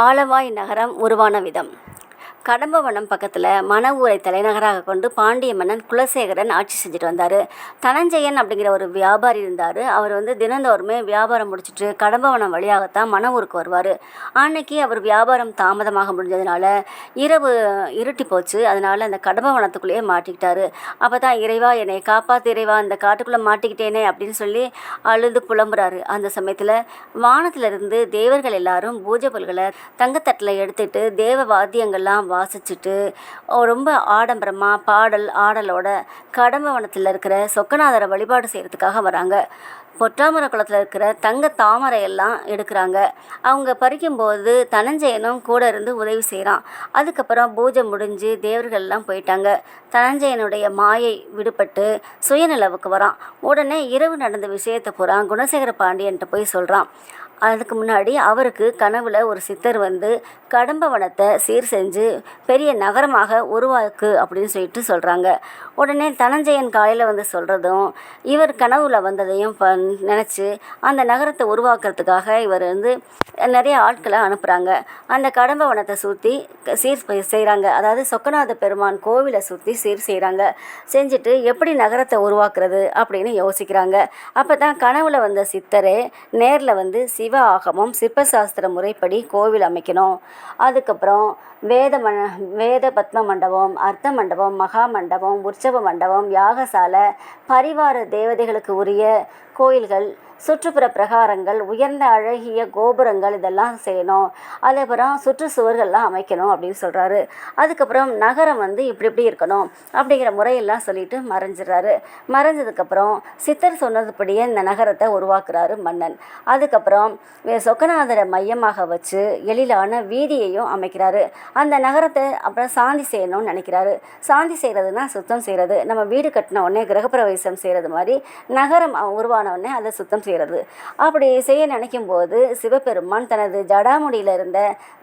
ஆலவாய் நகரம் உருவான விதம். கடம்பவனம் பக்கத்தில் மண ஊரை தலைநகராக கொண்டு பாண்டிய மன்னன் குலசேகரன் ஆட்சி செஞ்சுட்டு வந்தார். தனஞ்செயன் அப்படிங்கிற ஒரு வியாபாரி இருந்தார். அவர் தினந்தோறுமே வியாபாரம் முடிச்சுட்டு கடம்பவனம் வழியாகத்தான் மண ஊருக்கு வருவார். அன்னைக்கு அவர் வியாபாரம் தாமதமாக முடிஞ்சதுனால இரவு இருட்டி போச்சு. அதனால் அந்த கடம்பவனத்துக்குள்ளேயே மாட்டிக்கிட்டாரு. அப்போ தான், இறைவா என்னை காப்பாற்று இறைவா, இந்த காட்டுக்குள்ளே மாட்டிக்கிட்டேனே அப்படின்னு சொல்லி அழுது புலம்புறாரு. அந்த சமயத்தில் வானத்திலிருந்து தேவர்கள் எல்லாரும் பூஜை பொருள்களை தங்கத்தட்டில் எடுத்துட்டு தேவ வாத்தியங்கள்லாம் வாசிச்சுட்டு ரொம்ப ஆடம்பரமாக பாடல் ஆடலோட கடம்பவனத்தில் இருக்கிற சொக்கநாதரை வழிபாடு செய்கிறதுக்காக வராங்க. பொற்றாமரை குளத்தில் இருக்கிற தங்க தாமரையெல்லாம் எடுக்கிறாங்க. அவங்க பறிக்கும்போது தனஞ்செயனும் கூட இருந்து உதவி செய்கிறான். அதுக்கப்புறம் பூஜை முடிஞ்சு தேவர்கள்லாம் போயிட்டாங்க. தனஞ்செயனுடைய மாயை விடுபட்டு சுயநிலவுக்கு வரான். உடனே இரவு நடந்த விஷயத்தை பூரா குணசேகர பாண்டியன்ட்ட போய் சொல்கிறான். அதுக்கு முன்னாடி அவருக்கு கனவுல ஒரு சித்தர் கடம்பவனத்தை சீர் செஞ்சு பெரிய நகரமாக உருவாக்கு அப்படின்னு சொல்லிட்டு சொல்கிறாங்க. உடனே தனஞ்செயன் காலையில் சொல்கிறதும் இவர் கனவுல வந்ததையும் நினச்சி அந்த நகரத்தை உருவாக்குறதுக்காக இவர் நிறைய ஆட்களை அனுப்புகிறாங்க. அந்த கடம்பவனத்தை சுற்றி சீர் செய்கிறாங்க. அதாவது சொக்கநாத பெருமான் கோவிலை சுற்றி சீர் செய்கிறாங்க. செஞ்சுட்டு எப்படி நகரத்தை உருவாக்குறது அப்படின்னு யோசிக்கிறாங்க. அப்போ தான் கனவுல வந்த சித்தரே நேரில் சிவ ஆகமம் சிற்பசாஸ்திர முறைப்படி கோவில் அமைக்கணும், அதுக்கப்புறம் வேத பத்ம மண்டபம், அர்த்த மண்டபம், மகா மண்டபம், உற்சவ மண்டபம், யாகசாலை, பரிவார தேவதைகளுக்கு உரிய கோயில்கள், சுற்றுப்புற பிரகாரங்கள், உயர்ந்த அழகிய கோபுரங்கள் இதெல்லாம் செய்யணும், அதுக்கப்புறம் சுற்றுச்சுவர்கள்லாம் அமைக்கணும் அப்படின்னு சொல்கிறாரு. அதுக்கப்புறம் நகரம் இப்படி இப்படி இருக்கணும் அப்படிங்கிற முறையெல்லாம் சொல்லிட்டு மறைஞ்சிடறாரு. மறைஞ்சதுக்கப்புறம் சித்தர் சொன்னதுபடியே இந்த நகரத்தை உருவாக்குறாரு மன்னன். அதுக்கப்புறம் சொக்கநாதரை மையமாக வச்சு எழிலான வீதியையும் அமைக்கிறாரு. அந்த நகரத்தை அப்புறம் சாந்தி செய்யணும்னு நினைக்கிறாரு. சாந்தி செய்கிறதுனா சுத்தம் செய்கிறது. நம்ம வீடு கட்டின உடனே கிரகப்பிரவேசம் செய்கிறது மாதிரி நகரம் உருவான உடனே அதை சுத்தம் செய்கிறது. அப்படி செய்ய நினைக்கும் போது சிவபெருமான் தனது ஜடாமுடியில் இருந்த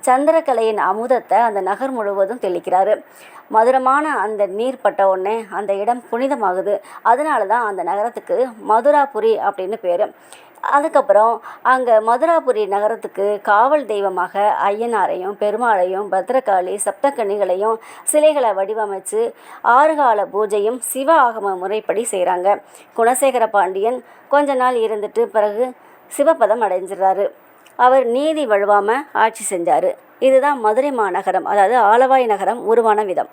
சந்திரகலையின் அமுதத்தை அந்த நகர் முழுவதும் தெளிக்கிறாரு. மதுரமான அந்த நீர் பட்ட உடனே அந்த இடம் புனிதமாகுது. அதனால தான் அந்த நகரத்துக்கு மதுராபுரி அப்படின்னு பேர். அதுக்கப்புறம் அங்கே மதுராபுரி நகரத்துக்கு காவல் தெய்வமாக ஐயனாரையும் பெருமாளையும் பத்ரகாளி சப்தக்கன்னிகளையும் சிலைகளை வடிவமைச்சு 6 கால பூஜையும் சிவ ஆகம முறைப்படி செய்கிறாங்க. குணசேகர பாண்டியன் கொஞ்ச நாள் இருந்துட்டு பிறகு சிவபதம் அடைஞ்சிடறாரு. அவர் நீதி வழுவாமல் ஆட்சி செஞ்சார். இதுதான் மதுரை மாநகரம், அதாவது ஆலவாய் நகரம் உருவான விதம்.